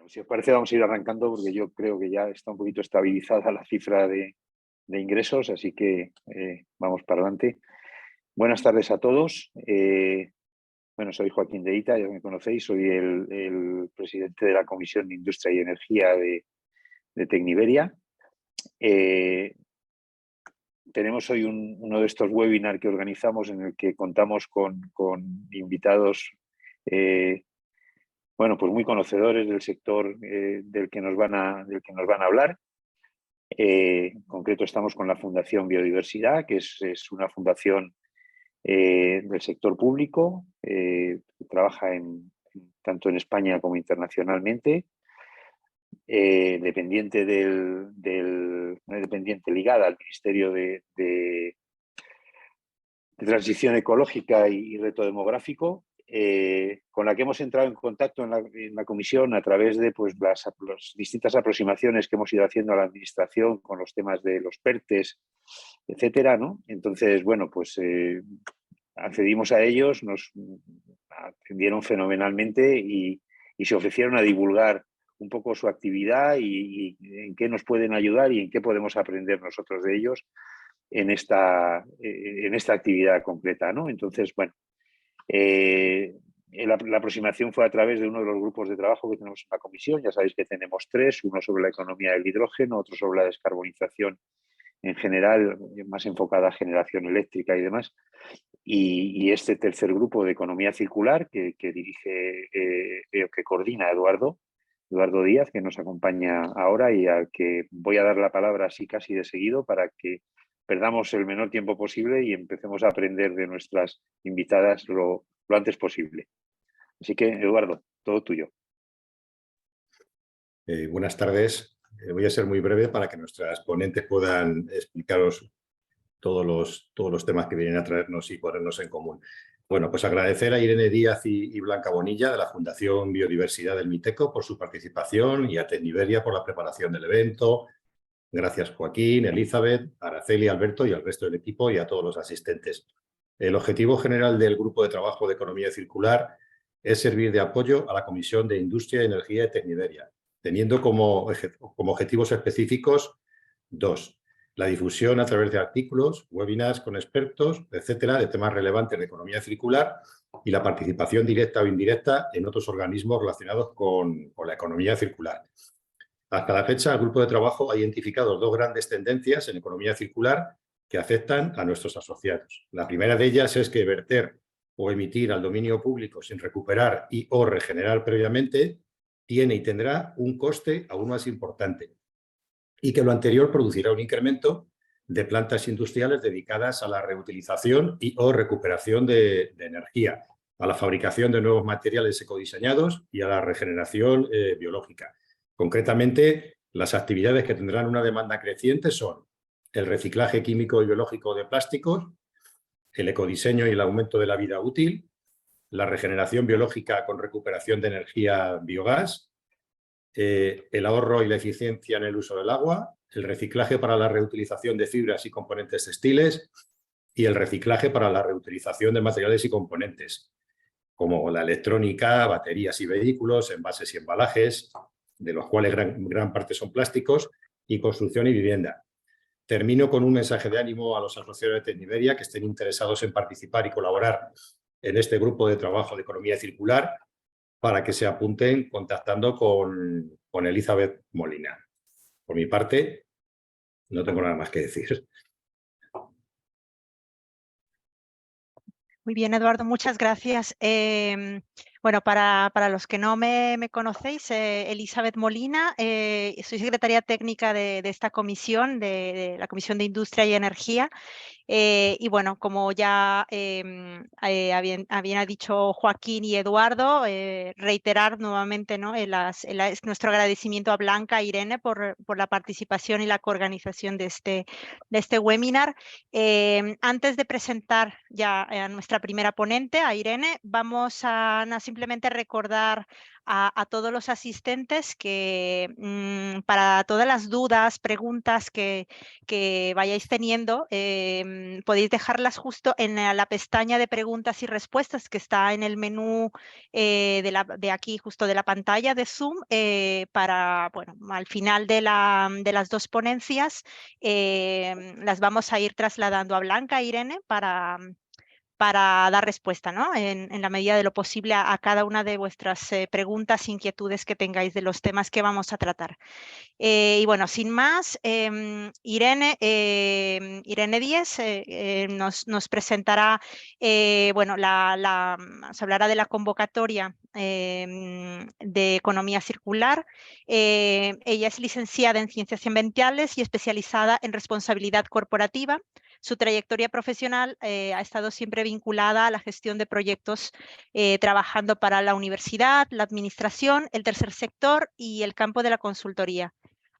Si os parece, vamos a ir arrancando porque yo creo que ya está un poquito estabilizada la cifra de ingresos, así que vamos para adelante. Buenas tardes a todos. Bueno, soy Joaquín de Ita, ya me conocéis, soy el presidente de la Comisión de Industria y Energía de Tecniberia. Tenemos hoy uno de estos webinars que organizamos en el que contamos con invitados bueno, pues muy conocedores del sector del que nos van a hablar. En concreto estamos con la Fundación Biodiversidad, que es una fundación del sector público, que trabaja tanto en España como internacionalmente, dependiente ligada al Ministerio de Transición Ecológica y Reto Demográfico, con la que hemos entrado en contacto en la comisión a través de pues, las distintas aproximaciones que hemos ido haciendo a la administración con los temas de los PERTES, etcétera, ¿no? Entonces, bueno, pues accedimos a ellos, nos atendieron fenomenalmente y se ofrecieron a divulgar un poco su actividad y en qué nos pueden ayudar y en qué podemos aprender nosotros de ellos en esta actividad concreta, ¿no? Entonces, bueno, la aproximación fue a través de uno de los grupos de trabajo que tenemos en la comisión. Ya sabéis que tenemos tres, uno sobre la economía del hidrógeno, otro sobre la descarbonización en general, más enfocada a generación eléctrica y demás, y este tercer grupo de economía circular que dirige, que coordina Eduardo Díaz, que nos acompaña ahora y al que voy a dar la palabra así casi de seguido para que perdamos el menor tiempo posible y empecemos a aprender de nuestras invitadas lo antes posible. Así que, Eduardo, todo tuyo. Buenas tardes. Voy a ser muy breve para que nuestras ponentes puedan explicaros todos los temas que vienen a traernos y ponernos en común. Bueno, pues agradecer a Irene Díaz y Blanca Bonilla de la Fundación Biodiversidad del Miteco por su participación y a Tecniberia por la preparación del evento. Gracias Joaquín, Elizabeth, Araceli, Alberto y al resto del equipo y a todos los asistentes. El objetivo general del Grupo de Trabajo de Economía Circular es servir de apoyo a la Comisión de Industria, Energía y Tecniberia, teniendo como objetivos específicos dos: la difusión a través de artículos, webinars con expertos, etcétera, de temas relevantes de economía circular y la participación directa o indirecta en otros organismos relacionados con la economía circular. Hasta la fecha, el grupo de trabajo ha identificado dos grandes tendencias en economía circular que afectan a nuestros asociados. La primera de ellas es que verter o emitir al dominio público sin recuperar y o regenerar previamente tiene y tendrá un coste aún más importante, y que lo anterior producirá un incremento de plantas industriales dedicadas a la reutilización y o recuperación de energía, a la fabricación de nuevos materiales ecodiseñados y a la regeneración biológica. Concretamente, las actividades que tendrán una demanda creciente son el reciclaje químico y biológico de plásticos, el ecodiseño y el aumento de la vida útil, la regeneración biológica con recuperación de energía biogás, el ahorro y la eficiencia en el uso del agua, el reciclaje para la reutilización de fibras y componentes textiles y el reciclaje para la reutilización de materiales y componentes, como la electrónica, baterías y vehículos, envases y embalajes, de los cuales gran parte son plásticos, y construcción y vivienda. Termino con un mensaje de ánimo a los asociados de Tecniberia que estén interesados en participar y colaborar en este grupo de trabajo de economía circular, para que se apunten contactando con Elizabeth Molina. Por mi parte, no tengo nada más que decir. Muy bien, Eduardo, muchas gracias. Bueno, para los que no me conocéis, Elizabeth Molina, soy secretaria técnica de esta comisión, de la Comisión de Industria y Energía. Y bueno, como ya habían dicho Joaquín y Eduardo, reiterar nuevamente, ¿no? Nuestro agradecimiento a Blanca e Irene por la participación y la coorganización de este webinar. Antes de presentar ya a nuestra primera ponente, a Irene, vamos a simplemente recordar a todos los asistentes que para todas las dudas, preguntas que vayáis teniendo, podéis dejarlas justo en la pestaña de preguntas y respuestas que está en el menú de aquí, justo de la pantalla de Zoom, para, bueno, al final de las dos ponencias las vamos a ir trasladando a Blanca e Irene para dar respuesta, ¿no? En la medida de lo posible a cada una de vuestras preguntas, inquietudes que tengáis de los temas que vamos a tratar. Y bueno, sin más, Irene Díez nos presentará, bueno, nos hablará de la convocatoria de economía circular. Ella es licenciada en Ciencias Ambientales y especializada en responsabilidad corporativa. Su trayectoria profesional ha estado siempre vinculada a la gestión de proyectos, trabajando para la universidad, la administración, el tercer sector y el campo de la consultoría.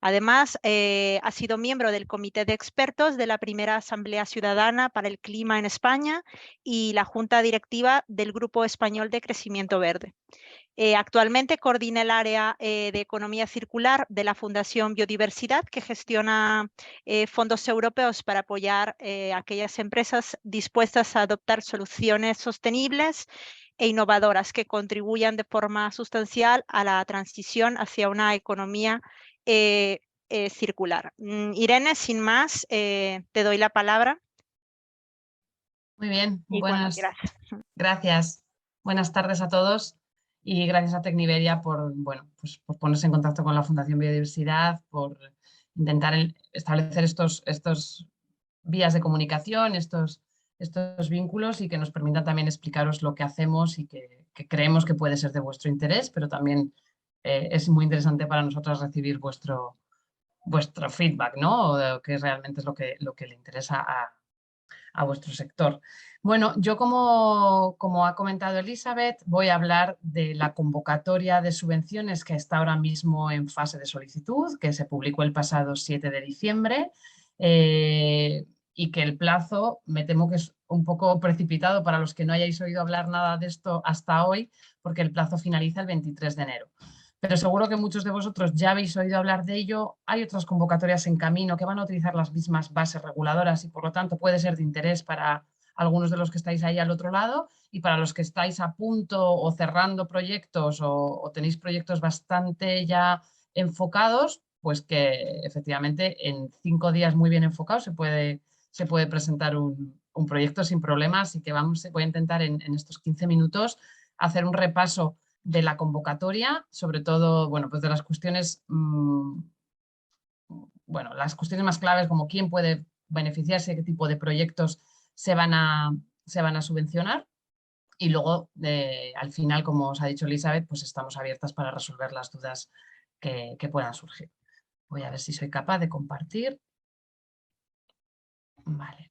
Además, ha sido miembro del Comité de Expertos de la primera Asamblea Ciudadana para el Clima en España y la Junta Directiva del Grupo Español de Crecimiento Verde. Actualmente coordina el área de economía circular de la Fundación Biodiversidad, que gestiona fondos europeos para apoyar a aquellas empresas dispuestas a adoptar soluciones sostenibles e innovadoras que contribuyan de forma sustancial a la transición hacia una economía circular. Irene, sin más, te doy la palabra. Muy bien, Y buenas, bueno, gracias. Buenas tardes a todos y gracias a Tecniberia por, bueno, pues por ponerse en contacto con la Fundación Biodiversidad, por intentar establecer estos vías de comunicación, estos vínculos y que nos permitan también explicaros lo que hacemos y que creemos que puede ser de vuestro interés, pero también es muy interesante para nosotros recibir vuestro feedback, ¿no? O que realmente es lo que le interesa a vuestro sector. Bueno, yo como ha comentado Elizabeth, voy a hablar de la convocatoria de subvenciones que está ahora mismo en fase de solicitud, que se publicó el pasado 7 de diciembre y que el plazo, me temo que es un poco precipitado para los que no hayáis oído hablar nada de esto hasta hoy, porque el plazo finaliza el 23 de enero. Pero seguro que muchos de vosotros ya habéis oído hablar de ello. Hay otras convocatorias en camino que van a utilizar las mismas bases reguladoras y por lo tanto puede ser de interés para algunos de los que estáis ahí al otro lado y para los que estáis a punto o cerrando proyectos o tenéis proyectos bastante ya enfocados, pues que efectivamente en 5 días muy bien enfocados se puede presentar un proyecto sin problemas y que voy a intentar en estos 15 minutos hacer un repaso de la convocatoria, sobre todo, bueno, pues de las cuestiones, bueno, las cuestiones más claves como quién puede beneficiarse, qué tipo de proyectos se van a subvencionar y luego al final, como os ha dicho Elizabeth, pues estamos abiertas para resolver las dudas que puedan surgir. Voy a ver si soy capaz de compartir. Vale.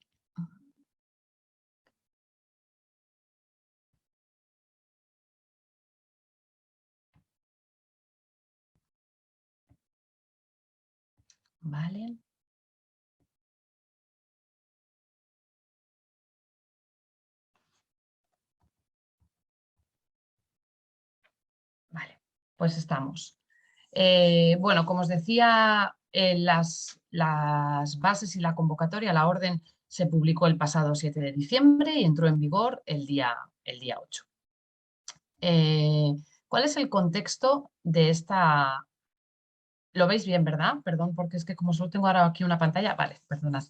Vale. Vale, pues estamos. Bueno, como os decía, las bases y la convocatoria, la orden se publicó el pasado 7 de diciembre y entró en vigor el día 8. ¿Cuál es el contexto de esta? ¿Lo veis bien, verdad? Perdón, porque es que como solo tengo ahora aquí una pantalla, vale, perdonad.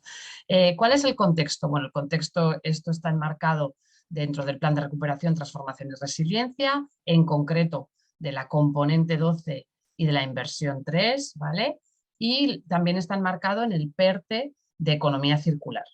¿Cuál es el contexto? Bueno, el contexto, esto está enmarcado dentro del Plan de Recuperación, Transformación y Resiliencia, en concreto de la componente 12 y de la inversión 3, ¿vale? Y también está enmarcado en el PERTE de Economía Circular,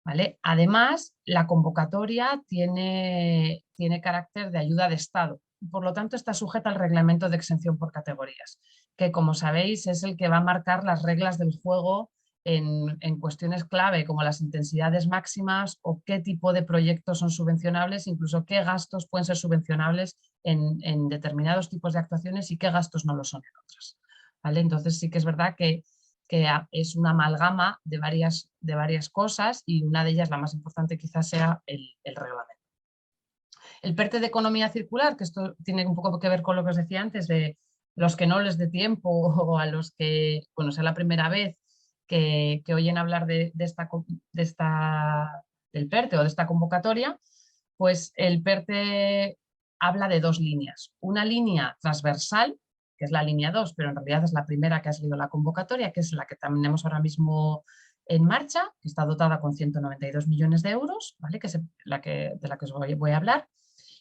¿vale? Además, la convocatoria tiene carácter de ayuda de Estado, por lo tanto está sujeta al reglamento de exención por categorías, que como sabéis es el que va a marcar las reglas del juego en cuestiones clave como las intensidades máximas o qué tipo de proyectos son subvencionables, incluso qué gastos pueden ser subvencionables en determinados tipos de actuaciones y qué gastos no lo son en otras, ¿vale? Entonces sí que es verdad que es una amalgama de varias cosas y una de ellas, la más importante quizás, sea el reglamento. El PERTE de economía circular, que esto tiene un poco que ver con lo que os decía antes, de los que no les dé tiempo o a los que, bueno, sea la primera vez que oyen hablar del PERTE o de esta convocatoria, pues el PERTE habla de 2 líneas. Una línea transversal, que es la línea 2, pero en realidad es la primera que ha salido la convocatoria, que es la que tenemos ahora mismo en marcha, que está dotada con 192 millones de euros, ¿vale? Que es de la que os voy a hablar,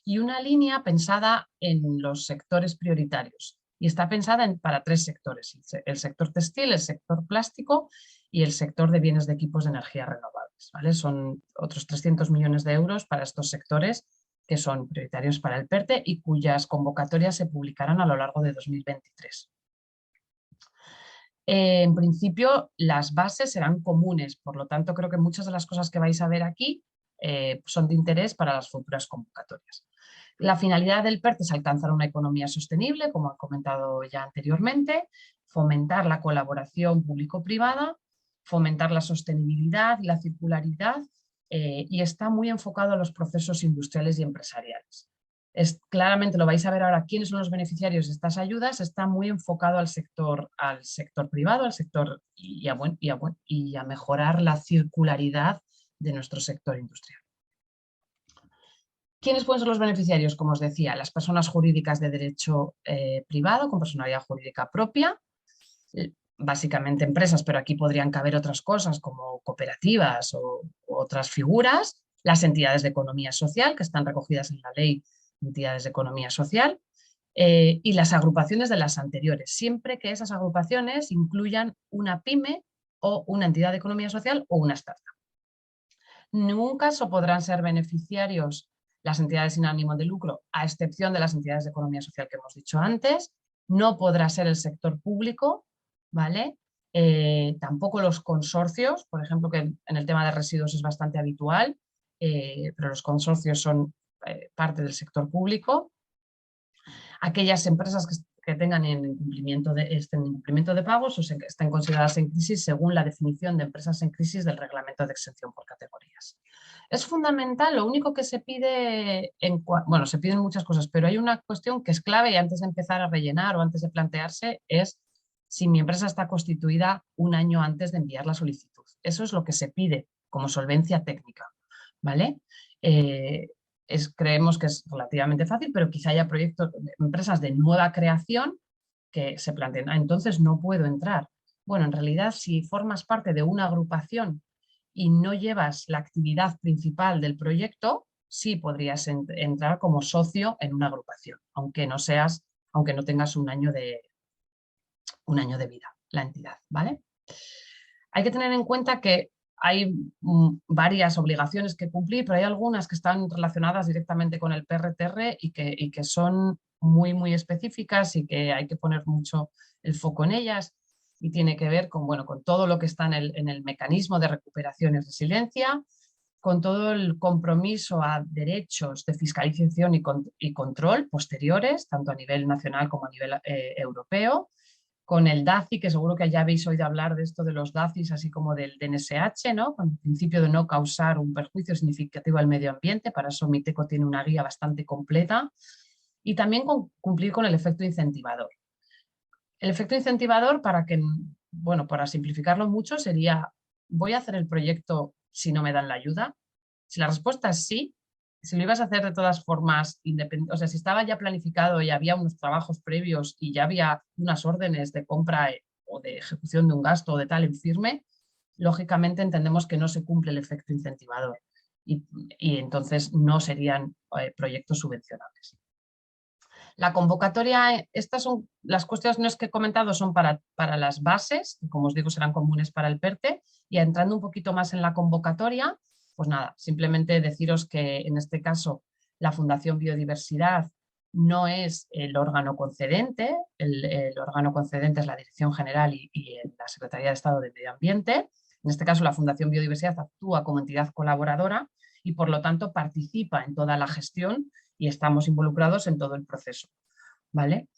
y una línea pensada en los sectores prioritarios. Y está pensada para 3 sectores, el sector textil, el sector plástico y el sector de bienes de equipos de energías renovables, ¿vale? Son otros 300 millones de euros para estos sectores que son prioritarios para el PERTE y cuyas convocatorias se publicarán a lo largo de 2023. En principio, las bases serán comunes, por lo tanto, creo que muchas de las cosas que vais a ver aquí son de interés para las futuras convocatorias. La finalidad del PERTE es alcanzar una economía sostenible, como he comentado ya anteriormente, fomentar la colaboración público-privada, fomentar la sostenibilidad y la circularidad, y está muy enfocado a los procesos industriales y empresariales. Claramente lo vais a ver ahora quiénes son los beneficiarios de estas ayudas, está muy enfocado al sector privado, al sector y a mejorar la circularidad de nuestro sector industrial. ¿Quiénes pueden ser los beneficiarios? Como os decía, las personas jurídicas de derecho privado con personalidad jurídica propia, básicamente empresas, pero aquí podrían caber otras cosas como cooperativas o otras figuras, las entidades de economía social que están recogidas en la ley de entidades de economía social y las agrupaciones de las anteriores, siempre que esas agrupaciones incluyan una pyme o una entidad de economía social o una startup. En ningún caso podrán ser beneficiarios las entidades sin ánimo de lucro, a excepción de las entidades de economía social que hemos dicho antes. No podrá ser el sector público, ¿vale? Tampoco los consorcios, por ejemplo, que en el tema de residuos es bastante habitual, pero los consorcios son parte del sector público. Aquellas empresas que tengan incumplimiento de pagos o estén consideradas en crisis según la definición de empresas en crisis del reglamento de exención por categorías. Es fundamental, lo único que se pide, bueno, se piden muchas cosas, pero hay una cuestión que es clave y antes de empezar a rellenar o antes de plantearse es si mi empresa está constituida un año antes de enviar la solicitud. Eso es lo que se pide como solvencia técnica, ¿vale? Creemos que es relativamente fácil, pero quizá haya proyectos, empresas de nueva creación que se planteen, entonces no puedo entrar. Bueno, en realidad si formas parte de una agrupación y no llevas la actividad principal del proyecto, sí podrías entrar como socio en una agrupación, aunque no tengas un año de vida, la entidad, ¿vale? Hay que tener en cuenta que hay varias obligaciones que cumplir, pero hay algunas que están relacionadas directamente con el PRTR y que son muy, muy específicas y que hay que poner mucho el foco en ellas. Y tiene que ver con todo lo que está en el mecanismo de recuperación y resiliencia, con todo el compromiso a derechos de fiscalización y control posteriores, tanto a nivel nacional como a nivel europeo, con el DACI, que seguro que ya habéis oído hablar de esto de los DACIs, así como del DNSH, ¿no? Con el principio de no causar un perjuicio significativo al medio ambiente. Para eso Miteco tiene una guía bastante completa. Y también cumplir con el efecto incentivador. El efecto incentivador, para simplificarlo mucho, sería: ¿voy a hacer el proyecto si no me dan la ayuda? Si la respuesta es sí, si lo ibas a hacer de todas formas, o sea, si estaba ya planificado y había unos trabajos previos y ya había unas órdenes de compra o de ejecución de un gasto o de tal en firme, lógicamente entendemos que no se cumple el efecto incentivador y entonces no serían proyectos subvencionables. La convocatoria, estas son las cuestiones que he comentado, son para las bases, que como os digo serán comunes para el PERTE, y entrando un poquito más en la convocatoria, pues nada, simplemente deciros que en este caso la Fundación Biodiversidad no es el órgano concedente, el órgano concedente es la Dirección General y la Secretaría de Estado de Medio Ambiente. En este caso la Fundación Biodiversidad actúa como entidad colaboradora y por lo tanto participa en toda la gestión y estamos involucrados en todo el proceso, ¿vale?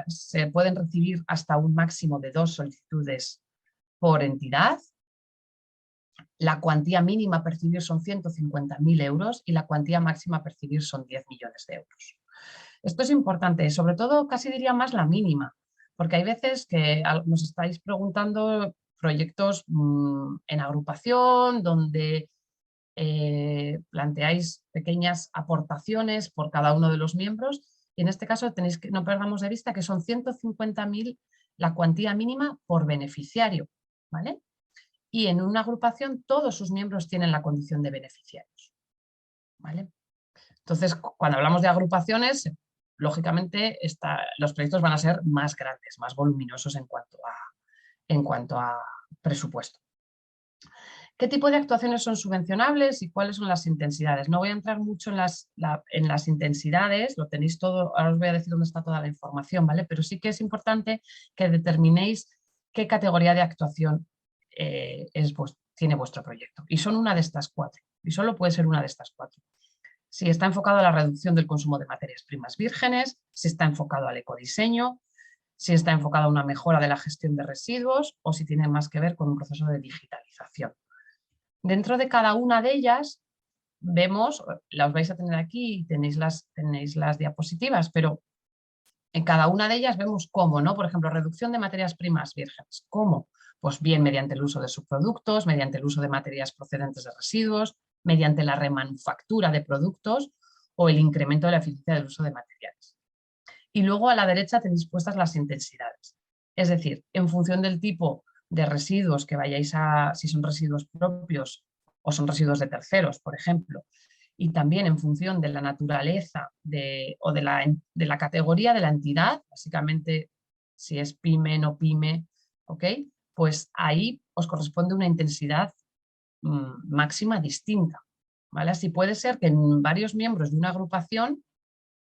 Se pueden recibir hasta un máximo de 2 solicitudes por entidad la cuantía mínima a percibir son 150.000 euros y la cuantía máxima a percibir son 10 millones de euros. Esto es importante, sobre todo casi diría más la mínima, porque hay veces que nos estáis preguntando proyectos en agrupación donde planteáis pequeñas aportaciones por cada uno de los miembros y en este caso tenéis que no perdamos de vista que son 150.000 la cuantía mínima por beneficiario, ¿vale? Y en una agrupación todos sus miembros tienen la condición de beneficiarios, ¿vale? Entonces, cuando hablamos de agrupaciones, lógicamente los proyectos van a ser más grandes, más voluminosos en cuanto a presupuesto. ¿Qué tipo de actuaciones son subvencionables y cuáles son las intensidades? No voy a entrar mucho en las intensidades, lo tenéis todo, ahora os voy a decir dónde está toda la información, ¿vale? Pero sí que es importante que determinéis qué categoría de actuación tiene vuestro proyecto. Y son una de estas 4, y solo puede ser una de estas 4. Si está enfocado a la reducción del consumo de materias primas vírgenes, si está enfocado al ecodiseño, si está enfocado a una mejora de la gestión de residuos o si tiene más que ver con un proceso de digitalización. Dentro de cada una de ellas vemos, las vais a tener aquí, tenéis las diapositivas, pero en cada una de ellas vemos cómo, ¿no? Por ejemplo, reducción de materias primas vírgenes. ¿Cómo? Pues bien mediante el uso de subproductos, mediante el uso de materias procedentes de residuos, mediante la remanufactura de productos o el incremento de la eficiencia del uso de materiales. Y luego a la derecha tenéis puestas las intensidades. Es decir, en función del tipo de residuos que vayáis si son residuos propios o son residuos de terceros, por ejemplo, y también en función de la naturaleza o de la categoría de la entidad, básicamente si es pyme, no pyme, ¿ok? Pues ahí os corresponde una intensidad máxima distinta, ¿vale? Así puede ser que en varios miembros de una agrupación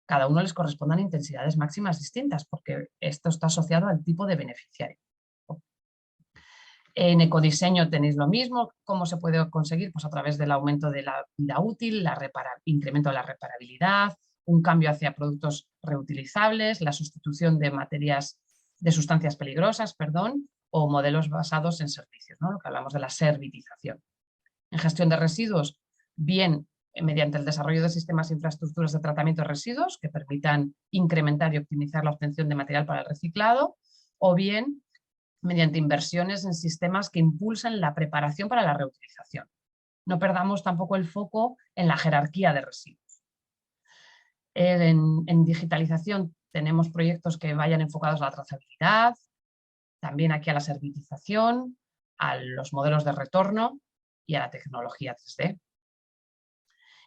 cada uno les correspondan intensidades máximas distintas, porque esto está asociado al tipo de beneficiario. En ecodiseño tenéis lo mismo. ¿Cómo se puede conseguir? Pues a través del aumento de la vida útil, incremento de la reparabilidad, un cambio hacia productos reutilizables, la sustitución de sustancias peligrosas, o modelos basados en servicios, ¿no? Lo que hablamos de la servitización. En gestión de residuos, bien mediante el desarrollo de sistemas e infraestructuras de tratamiento de residuos que permitan incrementar y optimizar la obtención de material para el reciclado, o bien mediante inversiones en sistemas que impulsen la preparación para la reutilización. No perdamos tampoco el foco en la jerarquía de residuos. En digitalización tenemos proyectos que vayan enfocados a la trazabilidad, también aquí a la servitización, a los modelos de retorno y a la tecnología 3D.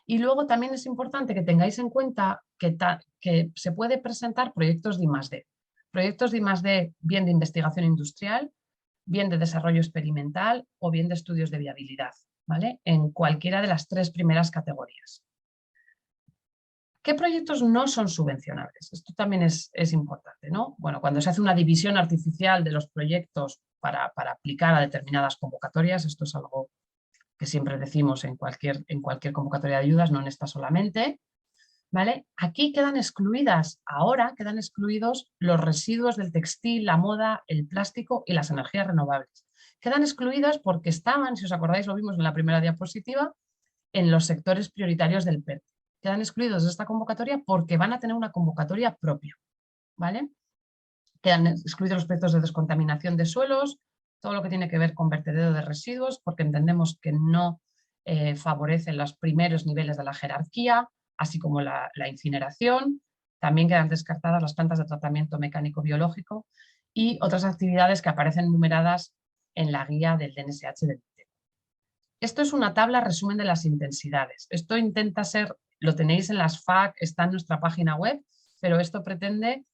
Y luego también es importante que tengáis en cuenta que se puede presentar proyectos de I+D. Proyectos de I+D bien de investigación industrial, bien de desarrollo experimental o bien de estudios de viabilidad, ¿vale? En cualquiera de las 3 primeras categorías. ¿Qué proyectos no son subvencionables? Esto también es importante, ¿no? Bueno, cuando se hace una división artificial de los proyectos para aplicar a determinadas convocatorias, esto es algo que siempre decimos en cualquier convocatoria de ayudas, no en esta solamente, ¿vale? Aquí quedan excluidos los residuos del textil, la moda, el plástico y las energías renovables. Quedan excluidos porque estaban, si os acordáis, lo vimos en la primera diapositiva, en los sectores prioritarios del PERTE. Quedan excluidos de esta convocatoria porque van a tener una convocatoria propia, ¿vale? Quedan excluidos los proyectos de descontaminación de suelos, todo lo que tiene que ver con vertedero de residuos, porque entendemos que no favorecen los primeros niveles de la jerarquía, así como la incineración. También quedan descartadas las plantas de tratamiento mecánico-biológico y otras actividades que aparecen numeradas en la guía del DNSH del INTEC. Esto es una tabla resumen de las intensidades. Esto intenta ser, lo tenéis en las FAQ, está en nuestra página web, pero esto pretende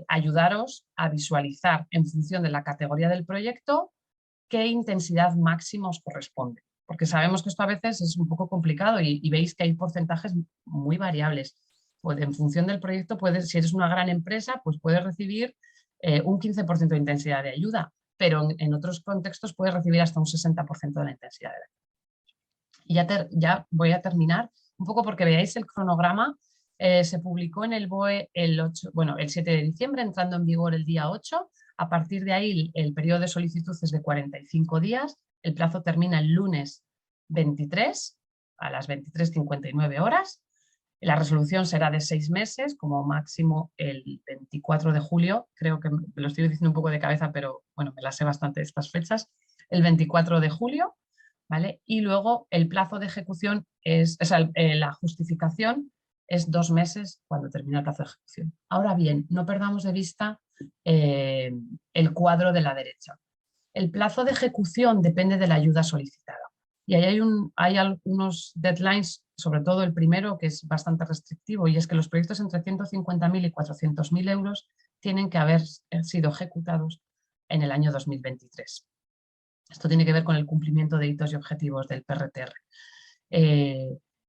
ayudaros a visualizar en función de la categoría del proyecto qué intensidad máxima os corresponde. Porque sabemos que esto a veces es un poco complicado y veis que hay porcentajes muy variables. Pues en función del proyecto, si eres una gran empresa, pues puedes recibir un 15% de intensidad de ayuda, pero en otros contextos puedes recibir hasta un 60% de la intensidad de ayuda. Y ya voy a terminar, un poco porque veáis el cronograma. Se publicó en el BOE el 7 de diciembre, entrando en vigor el día 8. A partir de ahí el periodo de solicitud es de 45 días El plazo termina el lunes 23 a las 23:59 horas. La resolución será de 6 meses, como máximo el 24 de julio. Creo que me lo estoy diciendo un poco de cabeza, pero bueno, me las sé bastante estas fechas. El 24 de julio, ¿vale? Y luego el plazo de ejecución es, o sea, la justificación es 2 meses cuando termina el plazo de ejecución. Ahora bien, no perdamos de vista el cuadro de la derecha. El plazo de ejecución depende de la ayuda solicitada. Y ahí hay algunos deadlines, sobre todo el primero, que es bastante restrictivo, y es que los proyectos entre 150.000 y 400.000 euros tienen que haber sido ejecutados en el año 2023. Esto tiene que ver con el cumplimiento de hitos y objetivos del PRTR.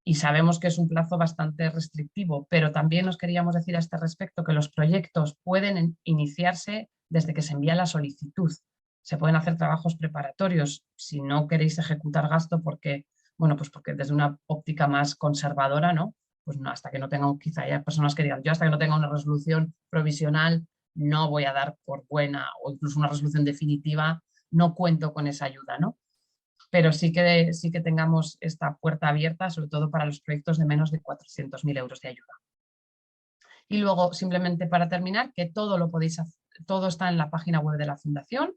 Y sabemos que es un plazo bastante restrictivo, pero también nos queríamos decir a este respecto que los proyectos pueden iniciarse desde que se envía la solicitud. Se pueden hacer trabajos preparatorios si no queréis ejecutar gasto porque, bueno, pues porque desde una óptica más conservadora, ¿no? Pues no, hasta que no tenga, quizá haya personas que digan, yo hasta que no tenga una resolución provisional no voy a dar por buena, o incluso una resolución definitiva, no cuento con esa ayuda, ¿no? Pero sí que tengamos esta puerta abierta, sobre todo para los proyectos de menos de 400.000 euros de ayuda. Y luego, simplemente para terminar, que todo lo podéis hacer, todo está en la página web de la Fundación.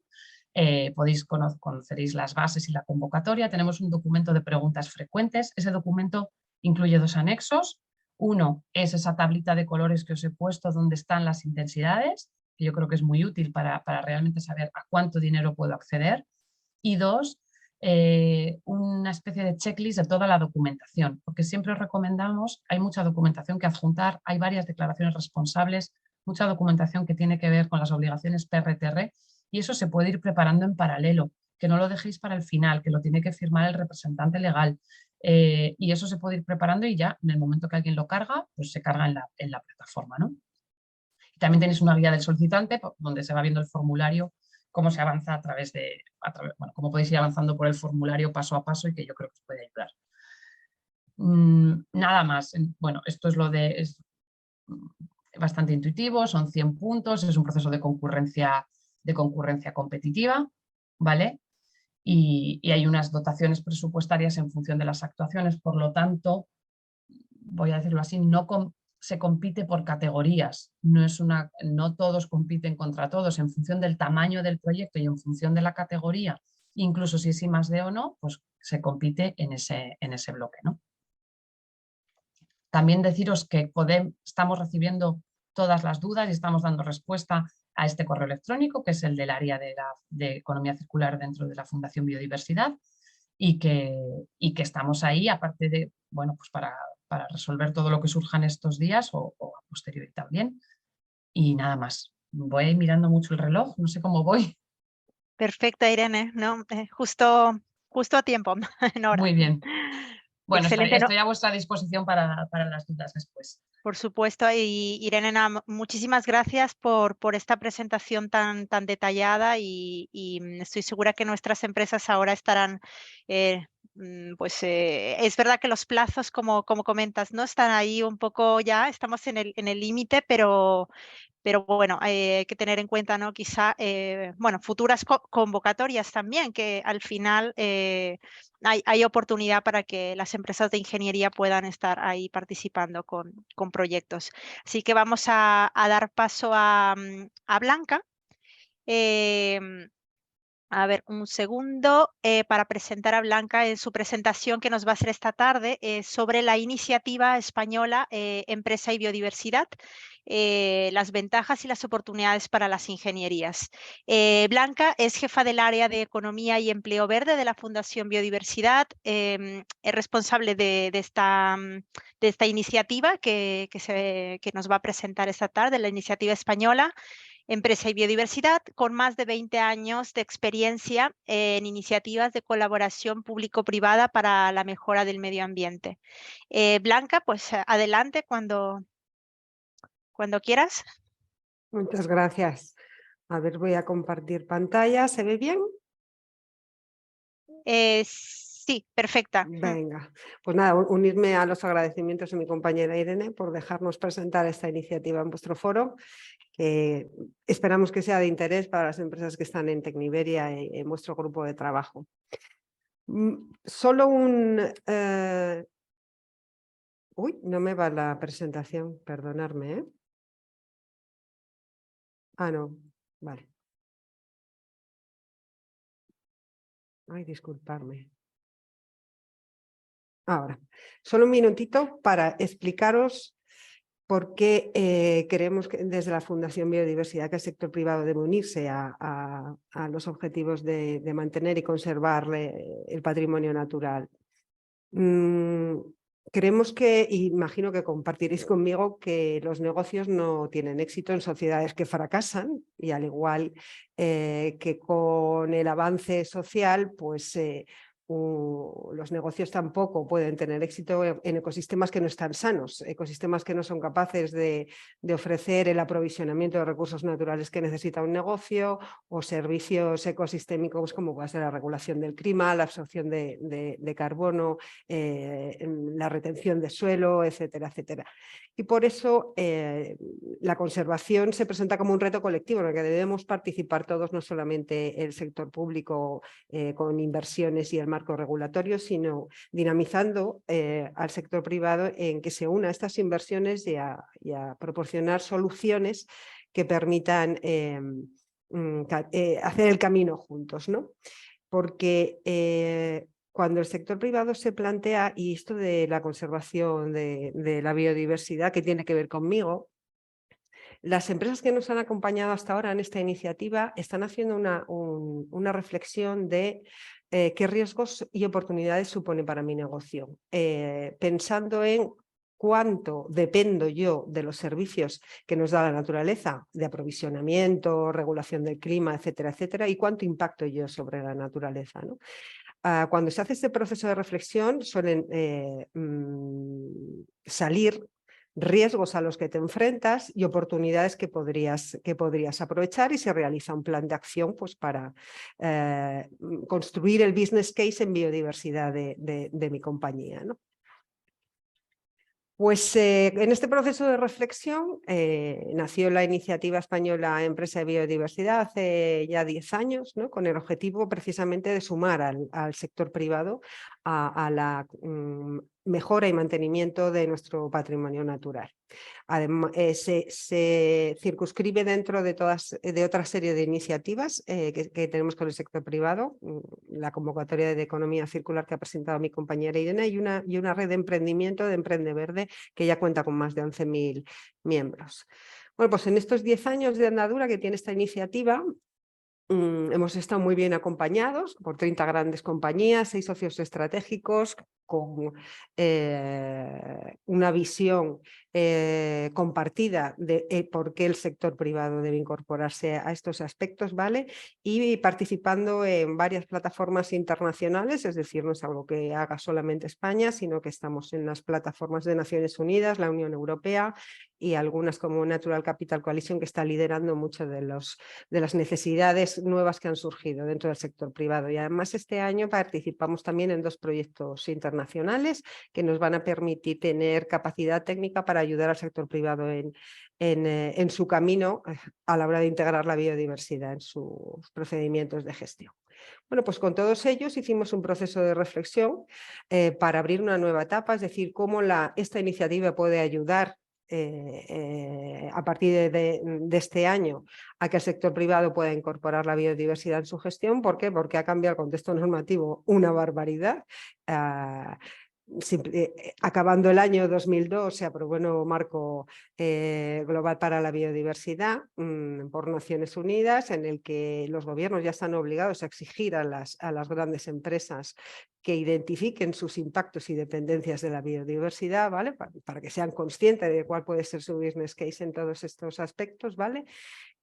Conoceréis las bases y la convocatoria. Tenemos un documento de preguntas frecuentes. Ese documento incluye 2 anexos. Uno es esa tablita de colores que os he puesto donde están las intensidades, que yo creo que es muy útil para realmente saber a cuánto dinero puedo acceder. Y 2, una especie de checklist de toda la documentación, porque siempre os recomendamos, hay mucha documentación que adjuntar, hay varias declaraciones responsables, mucha documentación que tiene que ver con las obligaciones PRTR, y eso se puede ir preparando en paralelo, que no lo dejéis para el final, que lo tiene que firmar el representante legal, y eso se puede ir preparando y ya en el momento que alguien lo carga, pues se carga en la plataforma, ¿no? Y también tenéis una guía del solicitante donde se va viendo el formulario, cómo se avanza bueno, cómo podéis ir avanzando por el formulario paso a paso y que yo creo que os puede ayudar. Nada más. Bueno, esto es es bastante intuitivo, son 100 puntos, es un proceso de concurrencia competitiva, ¿vale? Y hay unas dotaciones presupuestarias en función de las actuaciones, por lo tanto, voy a decirlo así, se compite por categorías, no todos compiten contra todos, en función del tamaño del proyecto y en función de la categoría, incluso si es I+D o no, pues se compite en ese bloque, ¿no? También deciros que estamos recibiendo todas las dudas y estamos dando respuesta a este correo electrónico, que es el del área de Economía Circular dentro de la Fundación Biodiversidad, y que estamos ahí, aparte de, bueno, pues para resolver todo lo que surja en estos días o a posteriori también. Y nada más. Voy mirando mucho el reloj, no sé cómo voy. Perfecto, Irene, ¿no? Justo a tiempo, en hora. Muy bien. Bueno, Excelente, estoy a vuestra disposición para las dudas después. Por supuesto, y Irene, muchísimas gracias por esta presentación tan detallada y estoy segura que nuestras empresas ahora estarán, es verdad que los plazos, como comentas, ¿no? Están ahí un poco ya, estamos en el límite, pero bueno, hay que tener en cuenta, ¿no? Quizá, bueno, futuras convocatorias también, que al final hay oportunidad para que las empresas de ingeniería puedan estar ahí participando con proyectos. Así que vamos a dar paso a Blanca. A ver, un segundo para presentar a Blanca en su presentación que nos va a hacer esta tarde sobre la iniciativa española Empresa y Biodiversidad, las ventajas y las oportunidades para las ingenierías. Blanca es jefa del área de Economía y Empleo Verde de la Fundación Biodiversidad, es responsable de esta iniciativa que nos va a presentar esta tarde, la iniciativa española Empresa y Biodiversidad, con más de 20 años de experiencia en iniciativas de colaboración público-privada para la mejora del medio ambiente. Blanca, pues adelante cuando quieras. Muchas gracias. A ver, voy a compartir pantalla. ¿Se ve bien? Sí, perfecta. Venga, pues nada, unirme a los agradecimientos de mi compañera Irene por dejarnos presentar esta iniciativa en vuestro foro. que esperamos que sea de interés para las empresas que están en Tecniberia en vuestro grupo de trabajo. Solo un... Uy, no me va la presentación, perdonadme, ¿eh? Ah, no, vale. Ay, disculparme. Ahora, solo un minutito para explicaros por qué creemos que desde la Fundación Biodiversidad que el sector privado debe unirse a los objetivos de mantener y conservar el patrimonio natural. Creemos que, imagino que compartiréis conmigo, que los negocios no tienen éxito en sociedades que fracasan y al igual que con el avance social, pues los negocios tampoco pueden tener éxito en ecosistemas que no están sanos, ecosistemas que no son capaces de ofrecer el aprovisionamiento de recursos naturales que necesita un negocio o servicios ecosistémicos como puede ser la regulación del clima, la absorción de carbono, la retención de suelo, etcétera, etcétera. Y por eso la conservación se presenta como un reto colectivo en el que debemos participar todos, no solamente el sector público con inversiones y el marco regulatorio, sino dinamizando al sector privado en que se una a estas inversiones y a proporcionar soluciones que permitan hacer el camino juntos, ¿no? Porque cuando el sector privado se plantea, y esto de la conservación de la biodiversidad, que tiene que ver conmigo, las empresas que nos han acompañado hasta ahora en esta iniciativa están haciendo una reflexión de qué riesgos y oportunidades supone para mi negocio, pensando en cuánto dependo yo de los servicios que nos da la naturaleza, de aprovisionamiento, regulación del clima, etcétera, etcétera, y cuánto impacto yo sobre la naturaleza, ¿no? Cuando se hace este proceso de reflexión suelen salir riesgos a los que te enfrentas y oportunidades que podrías aprovechar, y se realiza un plan de acción pues, para construir el business case en biodiversidad de mi compañía, ¿no? Pues en este proceso de reflexión nació la iniciativa española Empresa de Biodiversidad hace ya 10 años, ¿no? Con el objetivo precisamente de sumar al sector privado a la mejora y mantenimiento de nuestro patrimonio natural. Además, se circunscribe dentro de otra serie de iniciativas que tenemos con el sector privado, la convocatoria de economía circular que ha presentado mi compañera Irene, y una red de emprendimiento de Emprende Verde que ya cuenta con más de 11.000 miembros. Bueno, pues en estos 10 años de andadura que tiene esta iniciativa, hemos estado muy bien acompañados por 30 grandes compañías, 6 socios estratégicos con una visión compartida de por qué el sector privado debe incorporarse a estos aspectos, ¿vale? Y participando en varias plataformas internacionales, es decir, no es algo que haga solamente España, sino que estamos en las plataformas de Naciones Unidas, la Unión Europea y algunas como Natural Capital Coalition, que está liderando muchas de las necesidades nuevas que han surgido dentro del sector privado. Y además este año participamos también en 2 proyectos internacionales que nos van a permitir tener capacidad técnica para ayudar al sector privado en su camino a la hora de integrar la biodiversidad en sus procedimientos de gestión. Bueno, pues con todos ellos hicimos un proceso de reflexión para abrir una nueva etapa, es decir, cómo esta iniciativa puede ayudar a partir de este año a que el sector privado pueda incorporar la biodiversidad en su gestión. ¿Por qué? Porque ha cambiado el contexto normativo una barbaridad. Acabando el año 2002 se aprobó un nuevo marco global para la biodiversidad por Naciones Unidas, en el que los gobiernos ya están obligados a exigir a las grandes empresas que identifiquen sus impactos y dependencias de la biodiversidad, ¿vale? Para que sean conscientes de cuál puede ser su business case en todos estos aspectos, ¿vale?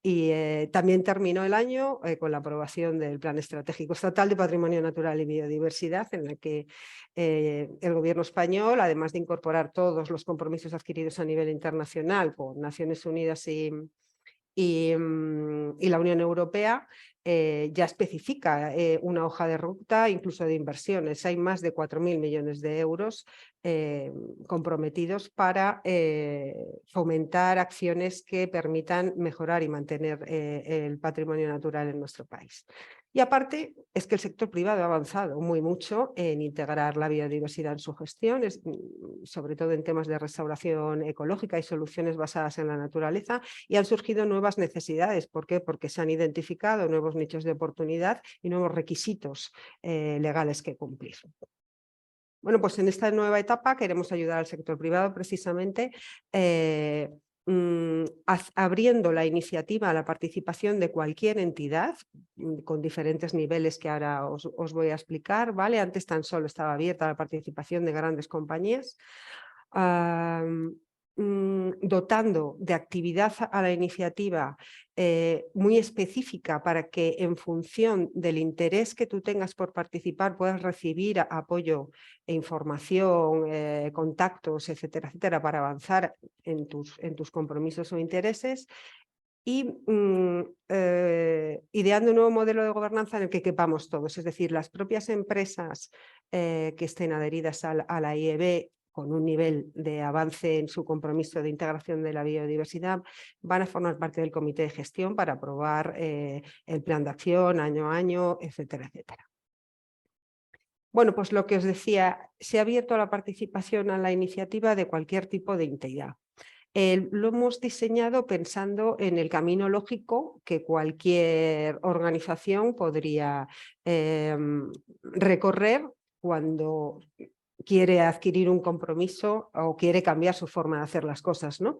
Y también terminó el año con la aprobación del Plan Estratégico Estatal de Patrimonio Natural y Biodiversidad, en el que el Gobierno español, además de incorporar todos los compromisos adquiridos a nivel internacional por Naciones Unidas y la Unión Europea, ya especifica una hoja de ruta incluso de inversiones. Hay más de 4.000 millones de euros comprometidos para fomentar acciones que permitan mejorar y mantener el patrimonio natural en nuestro país. Y aparte es que el sector privado ha avanzado muy mucho en integrar la biodiversidad en su gestión, sobre todo en temas de restauración ecológica y soluciones basadas en la naturaleza, y han surgido nuevas necesidades. ¿Por qué? Porque se han identificado nuevos nichos de oportunidad y nuevos requisitos legales que cumplir. Bueno, pues en esta nueva etapa queremos ayudar al sector privado precisamente abriendo la iniciativa a la participación de cualquier entidad con diferentes niveles que ahora os voy a explicar, ¿vale? Antes tan solo estaba abierta la participación de grandes compañías. Dotando de actividad a la iniciativa muy específica para que en función del interés que tú tengas por participar puedas recibir apoyo e información, contactos, etcétera, etcétera, para avanzar en tus compromisos o intereses. Y ideando un nuevo modelo de gobernanza en el que quepamos todos, es decir, las propias empresas que estén adheridas a la IEB con un nivel de avance en su compromiso de integración de la biodiversidad, van a formar parte del comité de gestión para aprobar el plan de acción año a año, etcétera, etcétera. Bueno, pues lo que os decía, se ha abierto la participación a la iniciativa de cualquier tipo de entidad. Lo hemos diseñado pensando en el camino lógico que cualquier organización podría recorrer cuando quiere adquirir un compromiso o quiere cambiar su forma de hacer las cosas, ¿no?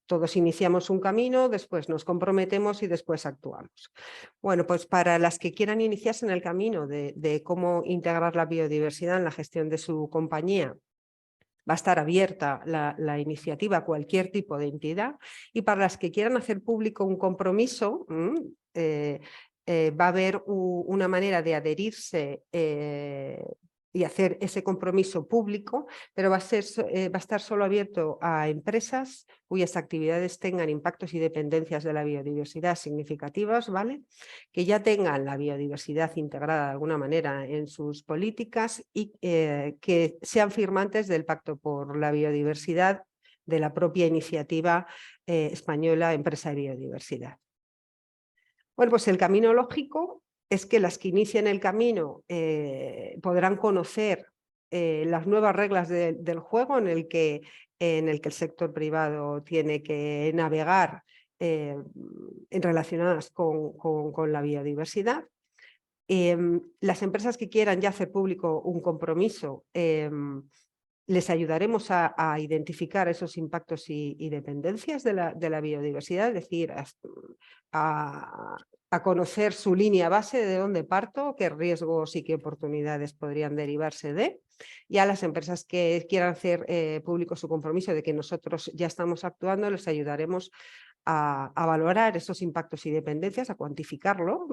Todos iniciamos un camino, después nos comprometemos y después actuamos. Bueno, pues para las que quieran iniciarse en el camino de cómo integrar la biodiversidad en la gestión de su compañía, va a estar abierta la iniciativa a cualquier tipo de entidad, y para las que quieran hacer público un compromiso, va a haber una manera de adherirse y hacer ese compromiso público, pero va a estar solo abierto a empresas cuyas actividades tengan impactos y dependencias de la biodiversidad significativas, ¿vale? Que ya tengan la biodiversidad integrada de alguna manera en sus políticas y que sean firmantes del Pacto por la Biodiversidad de la propia iniciativa española Empresa de Biodiversidad. Bueno, pues el camino lógico es que las que inicien el camino podrán conocer las nuevas reglas del juego en el que el sector privado tiene que navegar relacionadas con la biodiversidad. Las empresas que quieran ya hacer público un compromiso, les ayudaremos a identificar esos impactos y dependencias de la biodiversidad, es decir, a conocer su línea base, de dónde parto, qué riesgos y qué oportunidades podrían derivarse de, y a las empresas que quieran hacer público su compromiso de que nosotros ya estamos actuando, les ayudaremos a valorar esos impactos y dependencias, a cuantificarlo,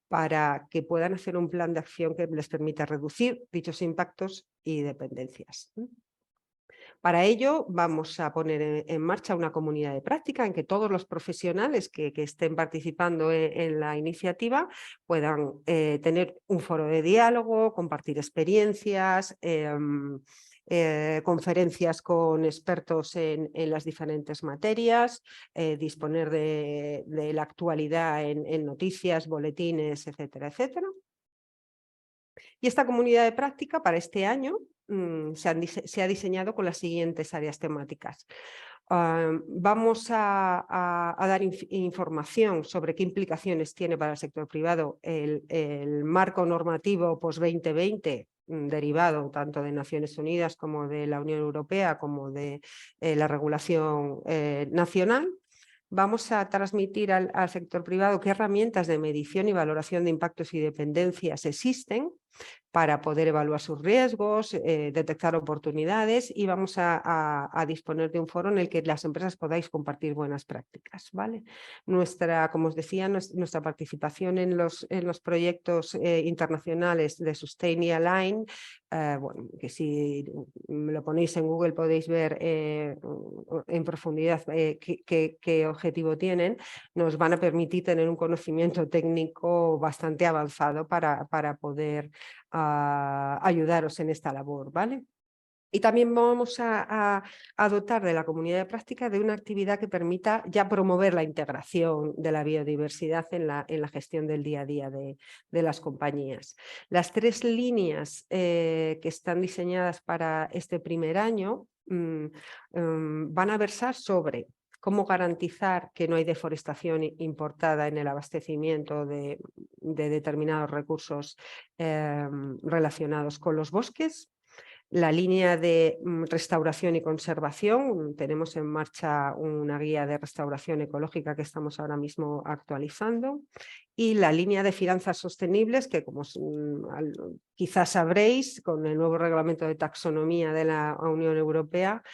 para que puedan hacer un plan de acción que les permita reducir dichos impactos y dependencias. Para ello vamos a poner en marcha una comunidad de práctica en que todos los profesionales que estén participando en la iniciativa puedan tener un foro de diálogo, compartir experiencias, conferencias con expertos en las diferentes materias, disponer de la actualidad en noticias, boletines, etcétera, etcétera. Y esta comunidad de práctica para este año se ha diseñado con las siguientes áreas temáticas. Vamos a dar información sobre qué implicaciones tiene para el sector privado el marco normativo post-2020, derivado tanto de Naciones Unidas como de la Unión Europea, como de la regulación nacional. Vamos a transmitir al sector privado qué herramientas de medición y valoración de impactos y dependencias existen para poder evaluar sus riesgos, detectar oportunidades, y vamos a disponer de un foro en el que las empresas podáis compartir buenas prácticas, ¿vale? Como os decía, nuestra participación en los proyectos internacionales de Sustain y Align, bueno, que si lo ponéis en Google podéis ver en profundidad qué objetivo tienen, nos van a permitir tener un conocimiento técnico bastante avanzado para poder ayudaros en esta labor, ¿vale? Y también vamos a dotar de la comunidad de práctica de una actividad que permita ya promover la integración de la biodiversidad en la gestión del día a día de las compañías. Las 3 líneas que están diseñadas para este primer año van a versar sobre cómo garantizar que no hay deforestación importada en el abastecimiento de determinados recursos relacionados con los bosques. La línea de restauración y conservación, tenemos en marcha una guía de restauración ecológica que estamos ahora mismo actualizando, y la línea de finanzas sostenibles que, como quizás sabréis, con el nuevo reglamento de taxonomía de la Unión Europea,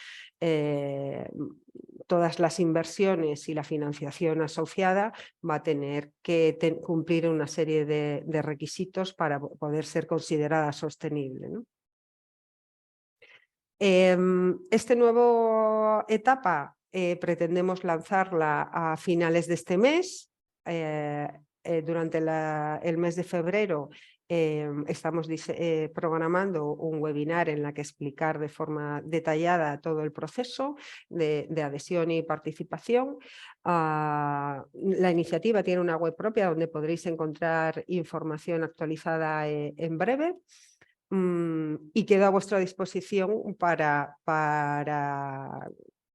todas las inversiones y la financiación asociada va a tener que cumplir una serie de requisitos para poder ser considerada sostenible, ¿no? Esta nueva etapa pretendemos lanzarla a finales de este mes. Durante el mes de febrero estamos programando un webinar en la que explicar de forma detallada todo el proceso de adhesión y participación. La iniciativa tiene una web propia donde podréis encontrar información actualizada en breve. Y quedo a vuestra disposición para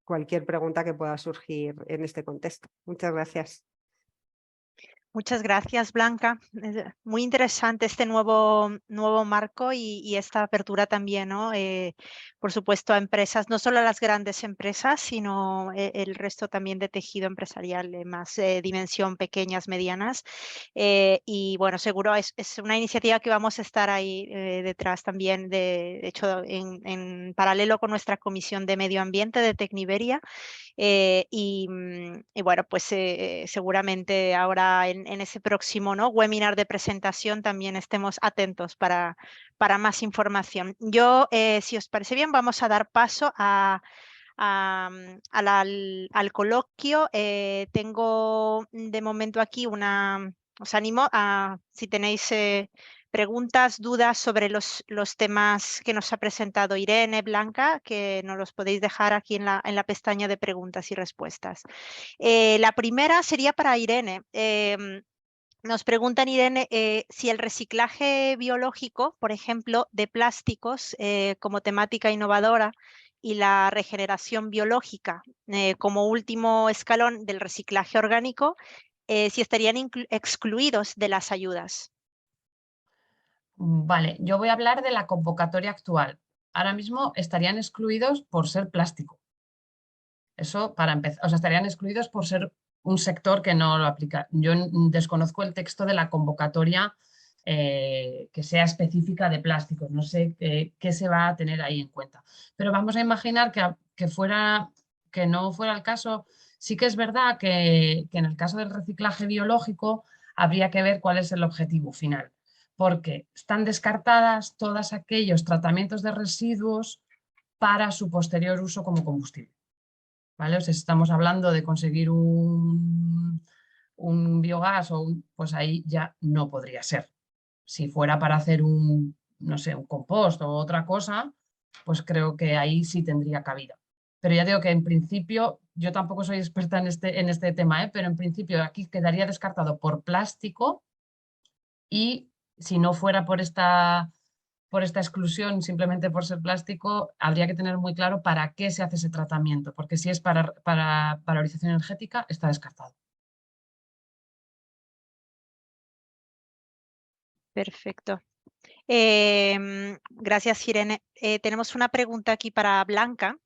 cualquier pregunta que pueda surgir en este contexto. Muchas gracias. Muchas gracias, Blanca. Muy interesante este nuevo marco y esta apertura también, ¿no? Por supuesto, a empresas, no solo a las grandes empresas, sino el resto también de tejido empresarial de más dimensión, pequeñas, medianas. Y bueno, seguro es una iniciativa que vamos a estar ahí detrás también, de hecho, en paralelo con nuestra Comisión de Medio Ambiente de Tecniberia. Y bueno, pues seguramente ahora en ese próximo, ¿no?, webinar de presentación también estemos atentos para más información. Yo, si os parece bien, vamos a dar paso al coloquio. Tengo de momento aquí os animo a, si tenéis preguntas, dudas sobre los temas que nos ha presentado Irene, Blanca, que nos los podéis dejar aquí en la pestaña de preguntas y respuestas. La primera sería para Irene. Nos preguntan, Irene, si el reciclaje biológico, por ejemplo, de plásticos como temática innovadora, y la regeneración biológica como último escalón del reciclaje orgánico, si estarían excluidos de las ayudas. Vale, yo voy a hablar de la convocatoria actual. Ahora mismo estarían excluidos por ser plástico. Eso para empezar, o sea, estarían excluidos por ser un sector que no lo aplica. Yo desconozco el texto de la convocatoria que sea específica de plásticos. No sé qué se va a tener ahí en cuenta. Pero vamos a imaginar que no fuera el caso. Sí que es verdad que en el caso del reciclaje biológico habría que ver cuál es el objetivo final, porque están descartadas todos aquellos tratamientos de residuos para su posterior uso como combustible. ¿Vale? O sea, si estamos hablando de conseguir un biogás, pues ahí ya no podría ser. Si fuera para hacer no sé, un compost o otra cosa, pues creo que ahí sí tendría cabida. Pero ya digo que en principio, yo tampoco soy experta en este tema, pero en principio aquí quedaría descartado por plástico, y si no fuera por esta exclusión, simplemente por ser plástico, habría que tener muy claro para qué se hace ese tratamiento, porque si es para valorización energética, está descartado. Perfecto. Gracias, Irene. Tenemos una pregunta aquí para Blanca.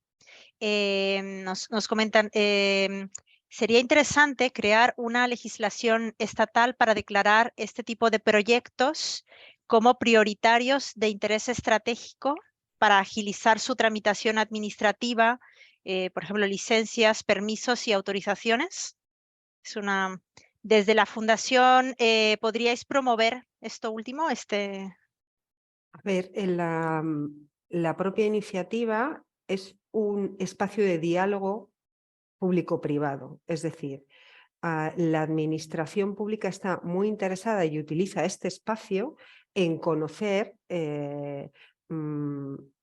Nos comentan, sería interesante crear una legislación estatal para declarar este tipo de proyectos como prioritarios de interés estratégico para agilizar su tramitación administrativa, por ejemplo, licencias, permisos y autorizaciones. Desde la Fundación, ¿podríais promover esto último? A ver, la propia iniciativa es un espacio de diálogo público-privado, es decir, la administración pública está muy interesada y utiliza este espacio en conocer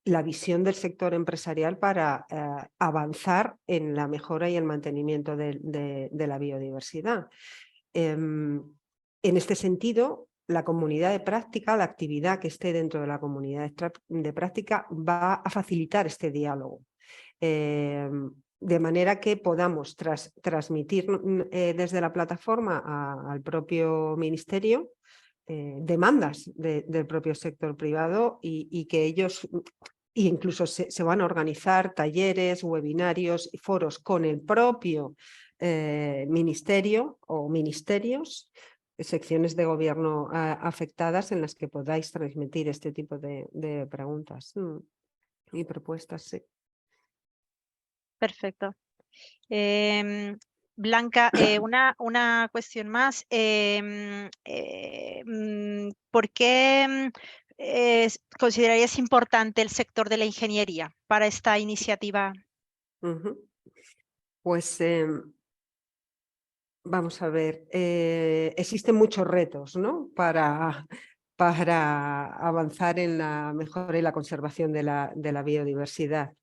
la visión del sector empresarial para avanzar en la mejora y el mantenimiento de la biodiversidad. En este sentido, la comunidad de práctica, la actividad que esté dentro de la comunidad de práctica va a facilitar este diálogo. De manera que podamos transmitir desde la plataforma al propio ministerio demandas del propio sector privado y que ellos incluso se van a organizar talleres, webinarios y foros con el propio ministerio o ministerios, secciones de gobierno afectadas en las que podáis transmitir este tipo de preguntas y propuestas. Sí. Perfecto. Blanca, una cuestión más. ¿Por qué considerarías importante el sector de la ingeniería para esta iniciativa? Pues vamos a ver, existen muchos retos, ¿no? para avanzar en la mejora y la conservación de la biodiversidad.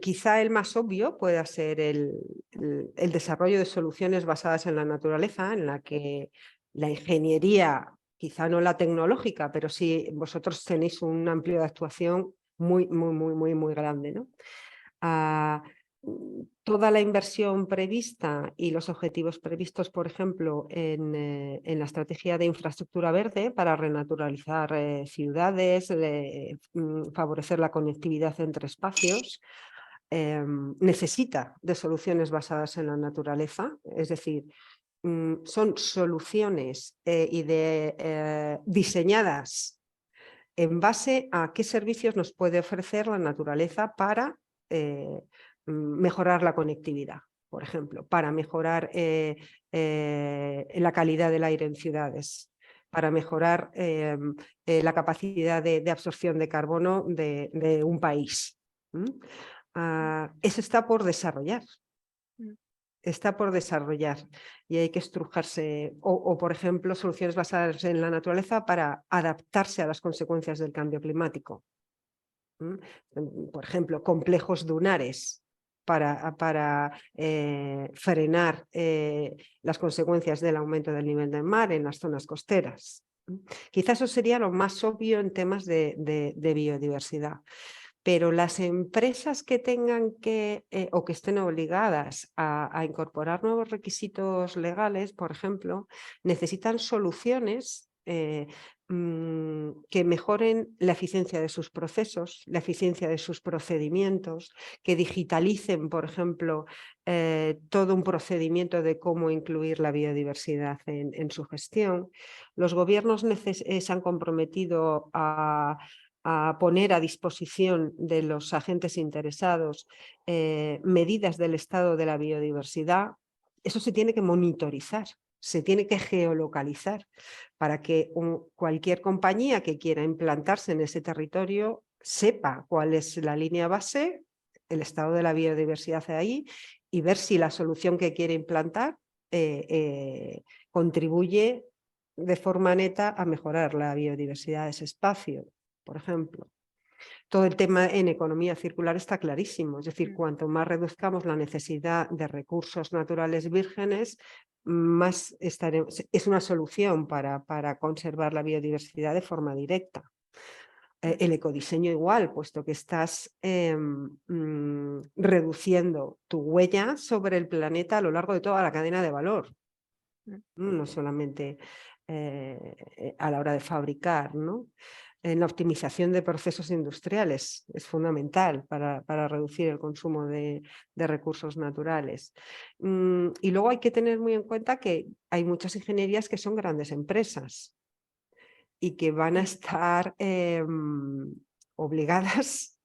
Quizá el más obvio pueda ser el desarrollo de soluciones basadas en la naturaleza, en la que la ingeniería, quizá no la tecnológica, pero sí vosotros tenéis un amplio de actuación muy grande, ¿no? Toda la inversión prevista y los objetivos previstos, por ejemplo, en la estrategia de infraestructura verde para renaturalizar ciudades, favorecer la conectividad entre espacios, necesita de soluciones basadas en la naturaleza, es decir, son soluciones diseñadas en base a qué servicios nos puede ofrecer la naturaleza para mejorar la conectividad, por ejemplo, para mejorar la calidad del aire en ciudades, para mejorar la capacidad de absorción de carbono de un país. Eso está por desarrollar. Está por desarrollar y hay que estrujarse, o por ejemplo, soluciones basadas en la naturaleza para adaptarse a las consecuencias del cambio climático. Por ejemplo, complejos dunares para frenar las consecuencias del aumento del nivel del mar en las zonas costeras. Quizás eso sería lo más obvio en temas de biodiversidad. Pero las empresas que tengan o que estén obligadas a incorporar nuevos requisitos legales, por ejemplo, necesitan soluciones que mejoren la eficiencia de sus procesos, la eficiencia de sus procedimientos, que digitalicen, por ejemplo, todo un procedimiento de cómo incluir la biodiversidad en su gestión. Los gobiernos se han comprometido a poner a disposición de los agentes interesados medidas del estado de la biodiversidad. Eso se tiene que monitorizar, se tiene que geolocalizar para que cualquier compañía que quiera implantarse en ese territorio sepa cuál es la línea base, el estado de la biodiversidad de ahí y ver si la solución que quiere implantar contribuye de forma neta a mejorar la biodiversidad de ese espacio. Por ejemplo, todo el tema en economía circular está clarísimo, es decir, cuanto más reduzcamos la necesidad de recursos naturales vírgenes, más es una solución para conservar la biodiversidad de forma directa. El ecodiseño igual, puesto que estás reduciendo tu huella sobre el planeta a lo largo de toda la cadena de valor, no solamente a la hora de fabricar, ¿no? En la optimización de procesos industriales es fundamental para reducir el consumo de recursos naturales. Y luego hay que tener muy en cuenta que hay muchas ingenierías que son grandes empresas y que van a estar obligadas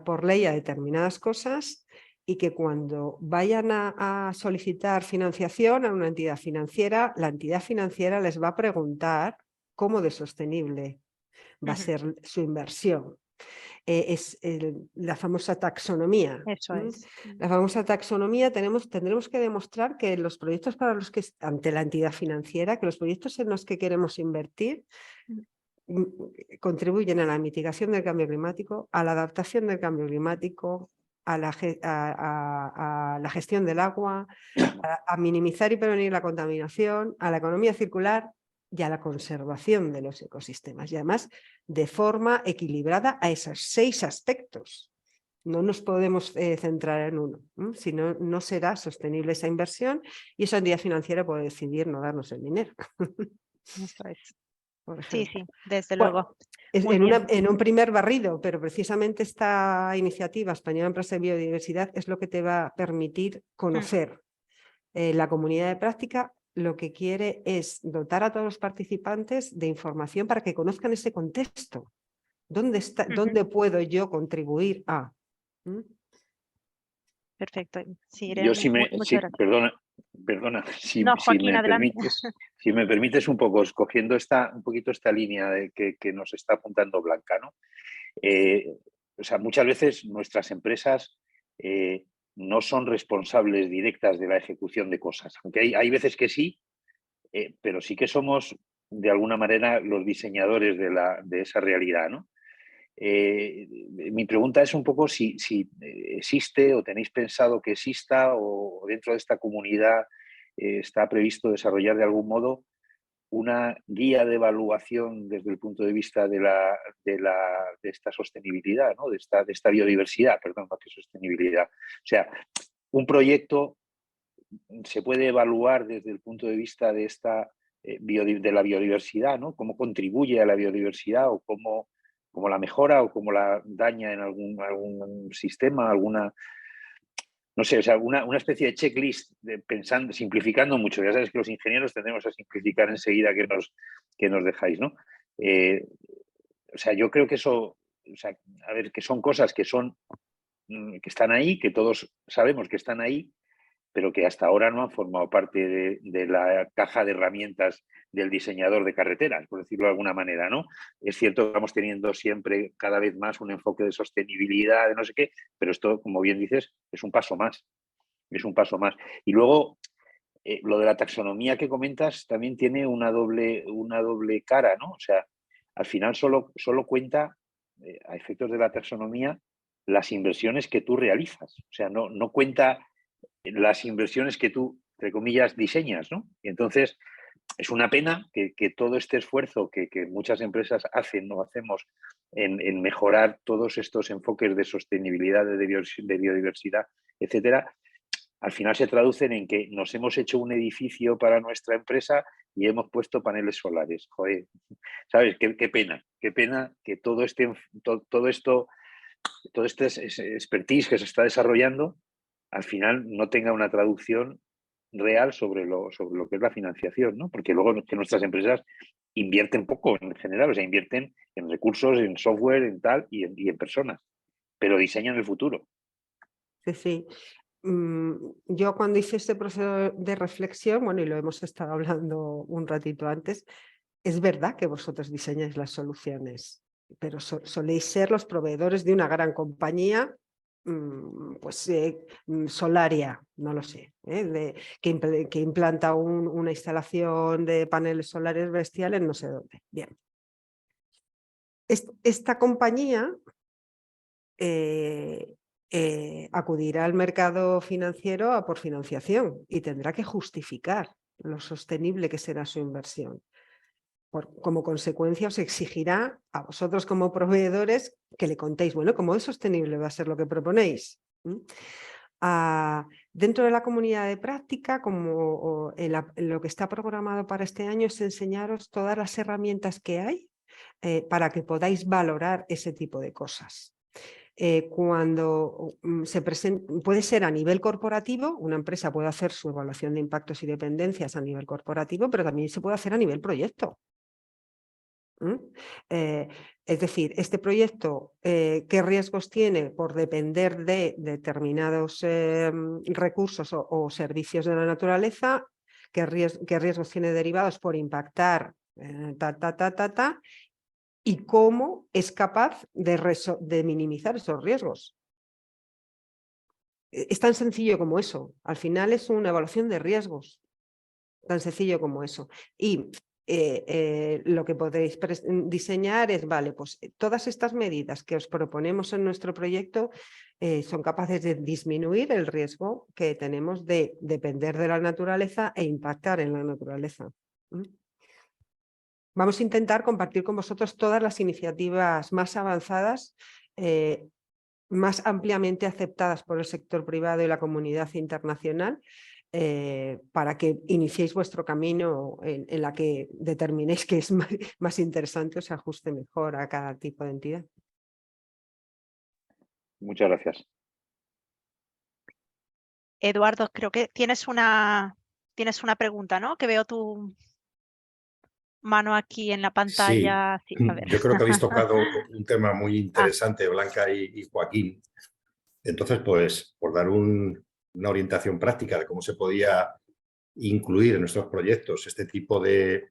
por ley a determinadas cosas y que cuando vayan a solicitar financiación a una entidad financiera, la entidad financiera les va a preguntar cómo de sostenible va a ser su inversión. Es la famosa taxonomía. Eso es. La famosa taxonomía tendremos que demostrar que los proyectos ante la entidad financiera, que los proyectos en los que queremos invertir contribuyen a la mitigación del cambio climático, a la adaptación del cambio climático, a la gestión del agua, a minimizar y prevenir la contaminación, a la economía circular y a la conservación de los ecosistemas. Y además de forma equilibrada a esos 6 aspectos. No nos podemos centrar en uno, si no, no será sostenible esa inversión y esa entidad financiera puede decidir no darnos el dinero. Eso es. Por Sí, ejemplo. sí, desde Bueno, luego. Es Muy bien. en un primer barrido, pero precisamente esta iniciativa Española Empresa de Biodiversidad es lo que te va a permitir conocer la comunidad de práctica. Lo que quiere es dotar a todos los participantes de información para que conozcan ese contexto. ¿Dónde puedo yo contribuir a? Perfecto. Sí, Yo Irene, muchas gracias. perdona, No, Joaquín, adelante. si me permites un poco, cogiendo un poquito esta línea que nos está apuntando Blanca, ¿no? O sea, muchas veces nuestras empresas no son responsables directas de la ejecución de cosas, aunque hay veces que sí, pero sí que somos de alguna manera los diseñadores de esa realidad, ¿no? Mi pregunta es un poco si existe o tenéis pensado que exista o dentro de esta comunidad está previsto desarrollar de algún modo una guía de evaluación desde el punto de vista de esta sostenibilidad, ¿no? de esta biodiversidad, perdón, más que sostenibilidad. O sea, un proyecto se puede evaluar desde el punto de vista de la biodiversidad, ¿no? Cómo contribuye a la biodiversidad o cómo la mejora o cómo la daña en algún sistema, alguna... No sé, o sea, una especie de checklist pensando, simplificando mucho. Ya sabes que los ingenieros tendemos a simplificar enseguida que nos dejáis, ¿no? O sea, yo creo que eso, o sea, a ver, que son cosas que están ahí, que todos sabemos que están ahí, pero que hasta ahora no han formado parte de la caja de herramientas del diseñador de carreteras, por decirlo de alguna manera, ¿no? Es cierto que vamos teniendo siempre cada vez más un enfoque de sostenibilidad, de no sé qué, pero esto, como bien dices, es un paso más. Es un paso más. Y luego, lo de la taxonomía que comentas también tiene una doble cara, ¿no? O sea, al final solo cuenta, a efectos de la taxonomía, las inversiones que tú realizas. O sea, no cuenta las inversiones que tú, entre comillas, diseñas, ¿no? Y entonces es una pena que todo este esfuerzo que muchas empresas hacen o hacemos en mejorar todos estos enfoques de sostenibilidad, de biodiversidad, etcétera, al final se traducen en que nos hemos hecho un edificio para nuestra empresa y hemos puesto paneles solares. Joder, ¿sabes? Qué pena que todo este expertise que se está desarrollando al final no tenga una traducción real sobre lo que es la financiación, ¿no? Porque luego que nuestras empresas invierten poco en general, o sea, invierten en recursos, en software, en tal y en personas, pero diseñan el futuro. Sí, sí. Yo cuando hice este proceso de reflexión, bueno, y lo hemos estado hablando un ratito antes, es verdad que vosotros diseñáis las soluciones, pero soléis ser los proveedores de una gran compañía, pues Solaria, no lo sé, que implanta una instalación de paneles solares bestial en no sé dónde. Bien. Esta compañía acudirá al mercado financiero a por financiación y tendrá que justificar lo sostenible que será su inversión. Como consecuencia os exigirá a vosotros como proveedores que le contéis, bueno, ¿cómo es sostenible va a ser lo que proponéis? Dentro de la comunidad de práctica, como lo que está programado para este año es enseñaros todas las herramientas que hay para que podáis valorar ese tipo de cosas. Cuando se presenta, puede ser a nivel corporativo, una empresa puede hacer su evaluación de impactos y dependencias a nivel corporativo, pero también se puede hacer a nivel proyecto. Es decir, este proyecto, ¿qué riesgos tiene por depender de determinados recursos o servicios de la naturaleza? ¿Qué riesgos tiene derivados por impactar? Y cómo es capaz de minimizar esos riesgos. Es tan sencillo como eso. Al final es una evaluación de riesgos. Tan sencillo como eso. Y lo que podéis diseñar es, vale, pues todas estas medidas que os proponemos en nuestro proyecto son capaces de disminuir el riesgo que tenemos de depender de la naturaleza e impactar en la naturaleza. Vamos a intentar compartir con vosotros todas las iniciativas más avanzadas, más ampliamente aceptadas por el sector privado y la comunidad internacional, para que iniciéis vuestro camino en la que determinéis que es más interesante o se ajuste mejor a cada tipo de entidad. Muchas gracias. Eduardo, creo que tienes una pregunta, ¿no? Que veo tu mano aquí en la pantalla. Sí, Sí, a ver. yo creo que habéis tocado un tema muy interesante, Blanca y Joaquín. Entonces, pues, por dar una orientación práctica de cómo se podía incluir en nuestros proyectos este tipo de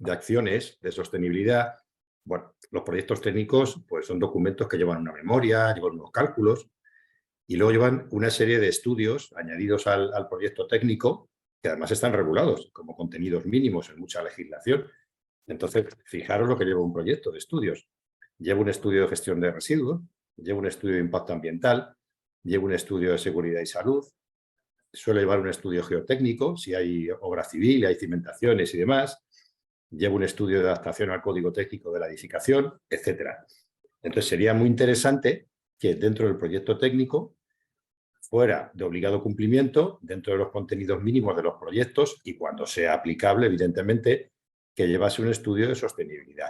acciones de sostenibilidad, bueno, los proyectos técnicos pues, son documentos que llevan una memoria, llevan unos cálculos y luego llevan una serie de estudios añadidos al proyecto técnico que además están regulados como contenidos mínimos en mucha legislación. Entonces, fijaros lo que lleva un proyecto de estudios. Lleva un estudio de gestión de residuos, lleva un estudio de impacto ambiental, lleva un estudio de seguridad y salud, suele llevar un estudio geotécnico, si hay obra civil, hay cimentaciones y demás, lleva un estudio de adaptación al código técnico de la edificación, etc. Entonces, sería muy interesante que dentro del proyecto técnico fuera de obligado cumplimiento, dentro de los contenidos mínimos de los proyectos y cuando sea aplicable, evidentemente, que llevase un estudio de sostenibilidad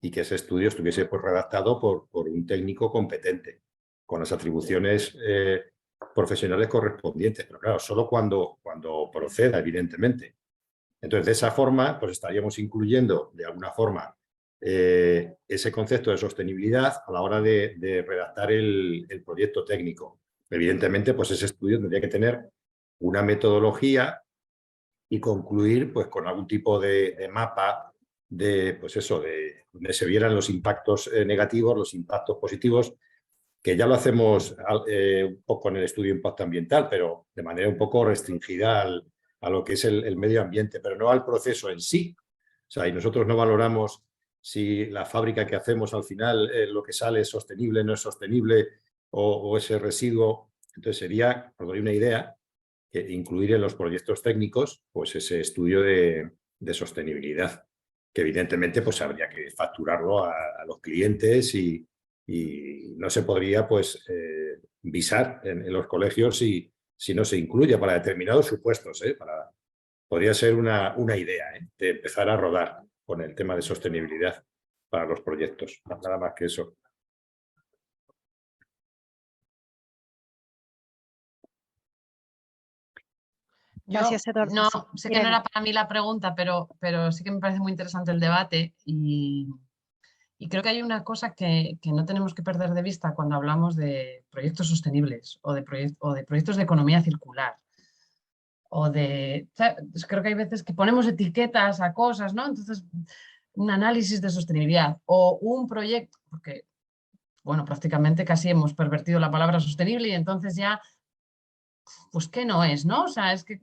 y que ese estudio estuviese pues, redactado por un técnico competente, con las atribuciones profesionales correspondientes, pero claro, solo cuando proceda, evidentemente. Entonces, de esa forma, pues estaríamos incluyendo de alguna forma ese concepto de sostenibilidad a la hora de redactar el proyecto técnico. Evidentemente, pues ese estudio tendría que tener una metodología y concluir pues, con algún tipo de mapa pues eso, de donde se vieran los impactos negativos, los impactos positivos, que ya lo hacemos un poco en el estudio de impacto ambiental, pero de manera un poco restringida a lo que es el medio ambiente, pero no al proceso en sí. O sea, y nosotros no valoramos si la fábrica que hacemos al final lo que sale es sostenible, no es sostenible o ese residuo. Entonces sería, os doy una idea, incluir en los proyectos técnicos pues ese estudio de sostenibilidad, que evidentemente pues habría que facturarlo a los clientes y no se podría pues visar en los colegios si no se incluye para determinados supuestos. Podría ser una idea de empezar a rodar con el tema de sostenibilidad para los proyectos. Nada más que eso. Gracias, Eduardo. No, sé que no era para mí la pregunta, pero sí que me parece muy interesante el debate y creo que hay una cosa que no tenemos que perder de vista cuando hablamos de proyectos sostenibles o de proyectos de economía circular. Creo que hay veces que ponemos etiquetas a cosas, ¿no? Entonces, un análisis de sostenibilidad o un proyecto, porque, bueno, prácticamente casi hemos pervertido la palabra sostenible y entonces ya, pues, ¿qué no es, no? O sea, es que...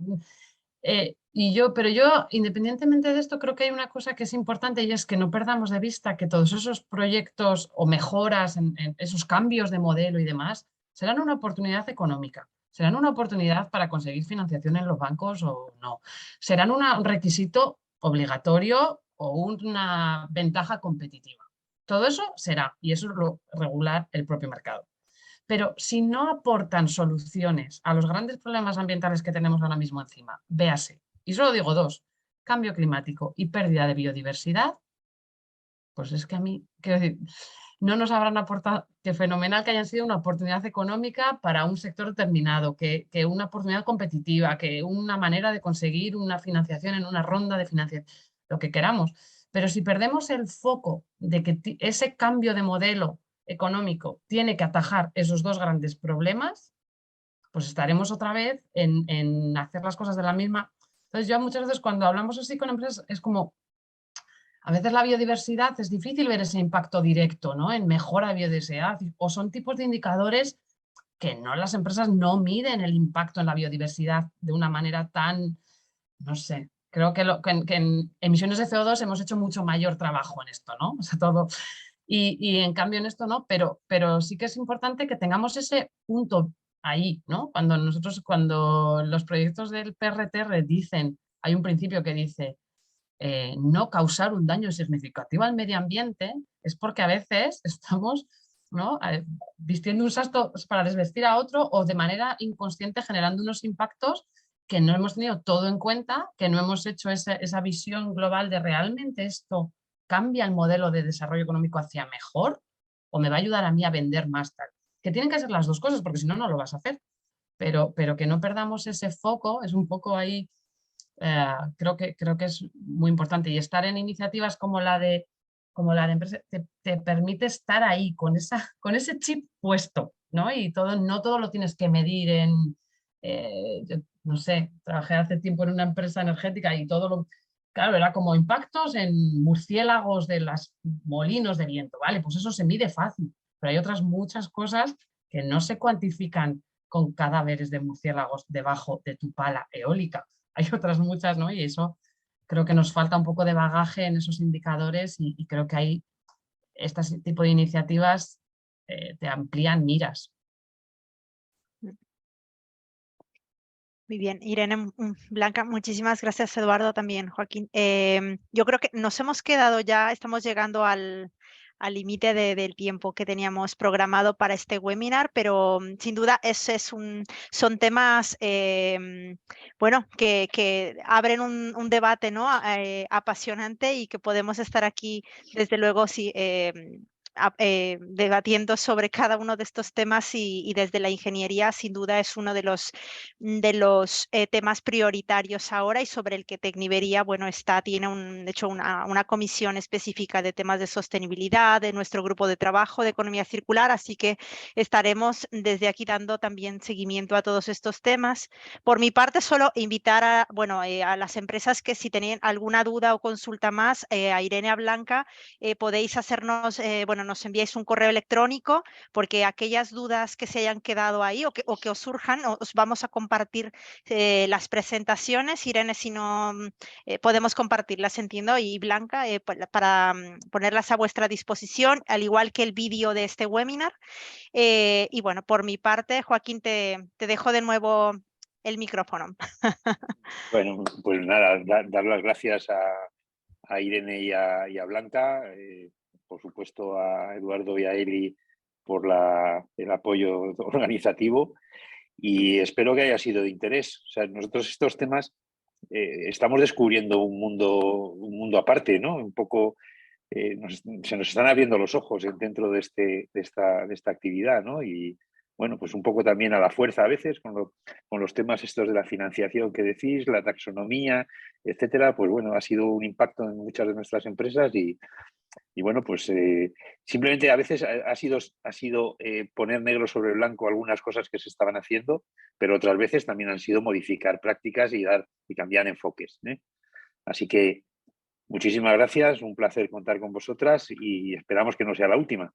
pero yo, independientemente de esto, creo que hay una cosa que es importante y es que no perdamos de vista que todos esos proyectos o mejoras en esos cambios de modelo y demás serán una oportunidad económica, serán una oportunidad para conseguir financiación en los bancos o no, serán un requisito obligatorio o una ventaja competitiva. Todo eso será y eso lo regula el propio mercado. Pero si no aportan soluciones a los grandes problemas ambientales que tenemos ahora mismo encima, véase, y solo digo dos, cambio climático y pérdida de biodiversidad, pues es que a mí, quiero decir, no nos habrán aportado, que fenomenal que hayan sido una oportunidad económica para un sector determinado, que una oportunidad competitiva, que una manera de conseguir una financiación en una ronda de financiación, lo que queramos. Pero si perdemos el foco de que ese cambio de modelo económico tiene que atajar esos dos grandes problemas, pues estaremos otra vez en hacer las cosas de la misma. Entonces yo muchas veces cuando hablamos así con empresas es como, a veces la biodiversidad es difícil ver ese impacto directo, ¿no? En mejora de biodiversidad o son tipos de indicadores que las empresas no miden el impacto en la biodiversidad de una manera tan, no sé, Creo que, que en emisiones de CO2 hemos hecho mucho mayor trabajo en esto, ¿no? O sea, todo. Y en cambio en esto no, pero sí que es importante que tengamos ese punto ahí, ¿no? Cuando los proyectos del PRTR dicen, hay un principio que dice no causar un daño significativo al medio ambiente, es porque a veces estamos, ¿no?, vistiendo un sasto para desvestir a otro o de manera inconsciente generando unos impactos que no hemos tenido todo en cuenta, que no hemos hecho esa visión global de realmente esto cambia el modelo de desarrollo económico hacia mejor o me va a ayudar a mí a vender más tal. Que tienen que ser las dos cosas porque si no, no lo vas a hacer. Pero que no perdamos ese foco, es un poco ahí, creo que es muy importante. Y estar en iniciativas como la de empresa te permite estar ahí con ese chip puesto, ¿no? Y no todo lo tienes que medir en, yo no sé, trabajé hace tiempo en una empresa energética y todo lo, claro, era como impactos en murciélagos de los molinos de viento, ¿vale? Pues eso se mide fácil, pero hay otras muchas cosas que no se cuantifican con cadáveres de murciélagos debajo de tu pala eólica. Hay otras muchas, ¿no? Y eso creo que nos falta un poco de bagaje en esos indicadores y creo que hay este tipo de iniciativas te amplían miras. Muy bien, Irene, Blanca, muchísimas gracias, Eduardo, también, Joaquín. Yo creo que nos hemos quedado ya, estamos llegando al límite del tiempo que teníamos programado para este webinar, pero sin duda son temas bueno, que abren un debate, ¿no? Apasionante y que podemos estar aquí, desde luego, sí, debatiendo sobre cada uno de estos temas y desde la ingeniería sin duda es uno de los temas prioritarios ahora y sobre el que Tecnivería, bueno, tiene de hecho una comisión específica de temas de sostenibilidad, de nuestro grupo de trabajo de economía circular, así que estaremos desde aquí dando también seguimiento a todos estos temas. Por mi parte, solo invitar a las empresas que si tenéis alguna duda o consulta más, a Irene, a Blanca, podéis hacernos, nos enviáis un correo electrónico, porque aquellas dudas que se hayan quedado ahí o que os surjan, os vamos a compartir las presentaciones. Irene, si no podemos compartirlas, entiendo, y Blanca, para ponerlas a vuestra disposición, al igual que el vídeo de este webinar. Y bueno, por mi parte, Joaquín, te dejo de nuevo el micrófono. Bueno, pues nada, dar las gracias a Irene y a Blanca, por supuesto a Eduardo y a Eli por el apoyo organizativo y espero que haya sido de interés. O sea, nosotros estos temas estamos descubriendo un mundo aparte, ¿no? Un poco se nos están abriendo los ojos dentro de esta actividad, ¿no? Y bueno, pues un poco también a la fuerza a veces con los temas estos de la financiación que decís, la taxonomía, etcétera, pues bueno, ha sido un impacto en muchas de nuestras empresas y bueno, pues simplemente a veces ha sido poner negro sobre blanco algunas cosas que se estaban haciendo, pero otras veces también han sido modificar prácticas y cambiar enfoques, ¿eh? Así que muchísimas gracias, un placer contar con vosotras y esperamos que no sea la última.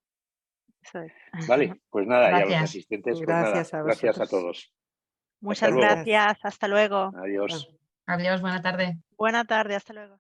Vale, pues nada, y a los asistentes, pues gracias nada, a gracias a vosotros. todos. Muchas gracias, hasta luego. Adiós. Adiós, buena tarde. Buena tarde, hasta luego.